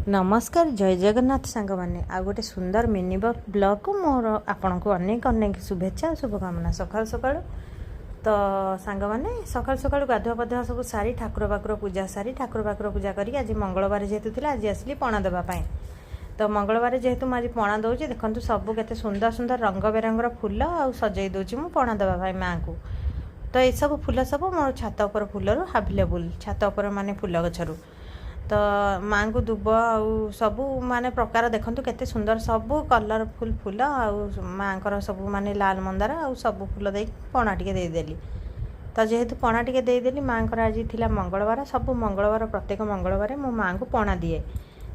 नमस्कार जय जगन्नाथ सांग मैंने आ गोटे सुंदर मिनी ब्लॉग को मोर आपण को अनेक अनेक शुभेच्छा शुभकामना। सकाल सकाल तो सांग मैंने सकाल सकाल गाधुआ पाधुआ सब सारी ठाकुर पाकुर पूजा सारी ठाकुर पाकुर पूजा करी आज मंगलवार जेहेतु थी आज आसली पणा देवाई। तो मंगलवार जेहेतु मुझे पणा दूसरी देखो सब केते सुंदर सुंदर रंग बेरंगर फूल आ सजई दूची मु पणा देवाई माँ को। तो ये सब फूल सब मोर छात उपर फूलर हाभिलेबुल छात उपर माने फूल गछरू। तो माँ को दुब आउ सब माने प्रकार देखंतु केते सुंदर सब कलरफुल फूल आउ माँ सब माने लाल मंदार आउ सब फूल दे पणा टिके देदेली। तो जेहेतु पणा टिके देदेली माँ आज थिला मंगलवार सब मंगलवार प्रत्येक मंगलवार मो माँ को पणा दिए।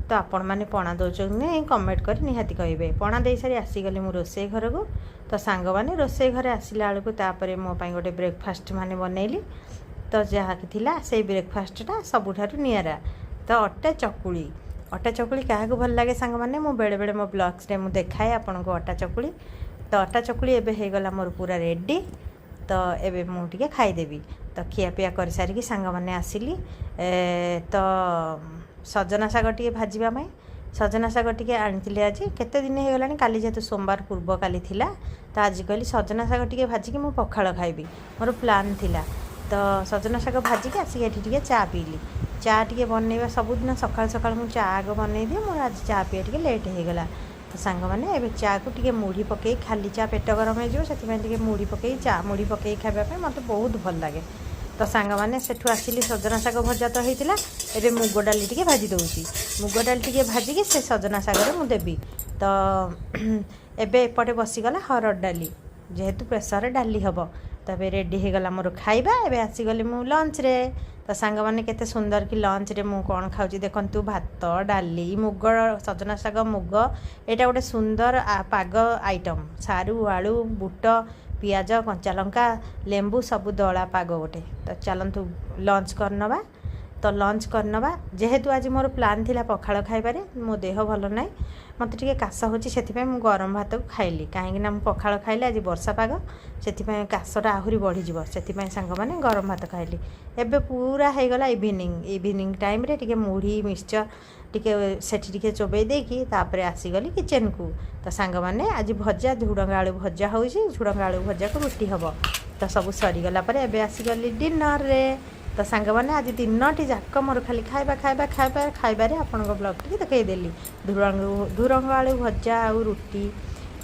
तो आपण मैंने पणा दौरान कमेंट कर निहाती कहे पणा दे सारी आसीगली मु रोसे घर को। तो सांग मैंने रोसे घर आसला बेलू तापर मो पाई गोटे ब्रेकफास्ट माने बनैली। तो जहाँ थिला से ब्रेकफास्टा सबुठारु नियारा। तो अटा चकुली क्या भल लगे सांग मैंने मु बेले बेले मो ब्लॉग्स रे मु देखाए आपन को अटा चकुली। तो अटा चकुली एबे हे गला मोर पूरा रेडी। तो एबे मु टिके खाईदेवी। तो खियापिया कर सारिकी सांग मैंने आसिली। तो सजना शाग टे भाजवाई सजना शाग टे आनी आज केते दिन हो गलानी काली जेहेतु सोमवार पूर्व काली थिला। तो आज कहली सजना शाग टे भाजिकी मु पखाल खाइबी मोर प्लान थिला। तो सजना शाग भाजिकी आसिक एठी टिके चा पीली चा टे बनइबा सबुदिन सकाल सकाल मु चा आग बनई दिए मोर आज चा पीए टे लेट हो गला। तो सांग मैंने एबे चा को टे मुढ़ी पकई खाली चा पेट गरम हो मुढ़ी पकई चा मुढ़ी पकई खाइबा मत बहुत भल लगे। तो सांग मैंने सेठू आसिली सजना शाग भजा तो होता एबे मुग डाली टे भाजी दूसरी मुग डाली टे भाजिकी से सजना शाग मु देवी। तो एबे एपटे बसीगला हरड़ डाली जेहेतु प्रेसर डाली हम। तो रेडी हो गला मोर खाइबा एबे आसीगली मु लंच रे। तो सांग मैंने केते सुंदर कि लंच रे मु कौन खाऊची देखंतु भात डाली मुग सजना शाग मुग एटा गोटे सुंदर पाग आइटम सारू आलू बुट पियाज कंचा लंका लेंबू सब दला पाग गोटे। तो चलतु लंच करनवा। तो लंच करनवा जेहेतु आज मोर प्लान थिला पखाल खाइबारे मो देह भल ना मत टे काश होची सेथिपय मु गरम भात को खाइली कहीं ना पखाल खाइले आज वर्षा पाग सेथिपय काशटा आहुरी बढ़ी जीव सेथिपय सांग माने गरम भात खाइली। एबे पूरा हो गला इवनिंग टाइम रे टिके मुढ़ी मिक्सचर टिके सेठी टिके चोबई देकी तापरे आसीगली किचन को। तो सांग माने आज भजा झुडंग आलू भजा होउची झुडंग आलू भजा को रुटी हबो। तो सब सरीगला पर एबे आसीगली डिनर रे। तो सांग मैंने आज दिन जाक मोर खाली खाइबा खाइबा खाइबा खाइबारे आपण ब्लॉग टी देखईदेली धुरंग आलू भजा आउ रुटी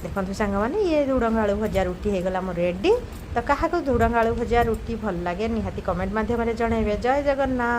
देखो सांग मैंने ये धुरंग आलू भजा रुटी हो गला मोर रेडी। तो क्या धुरंग आलू भजा रुटी भल लगे निहाती कमेंट माध्यम जनइबे। जय जगन्नाथ।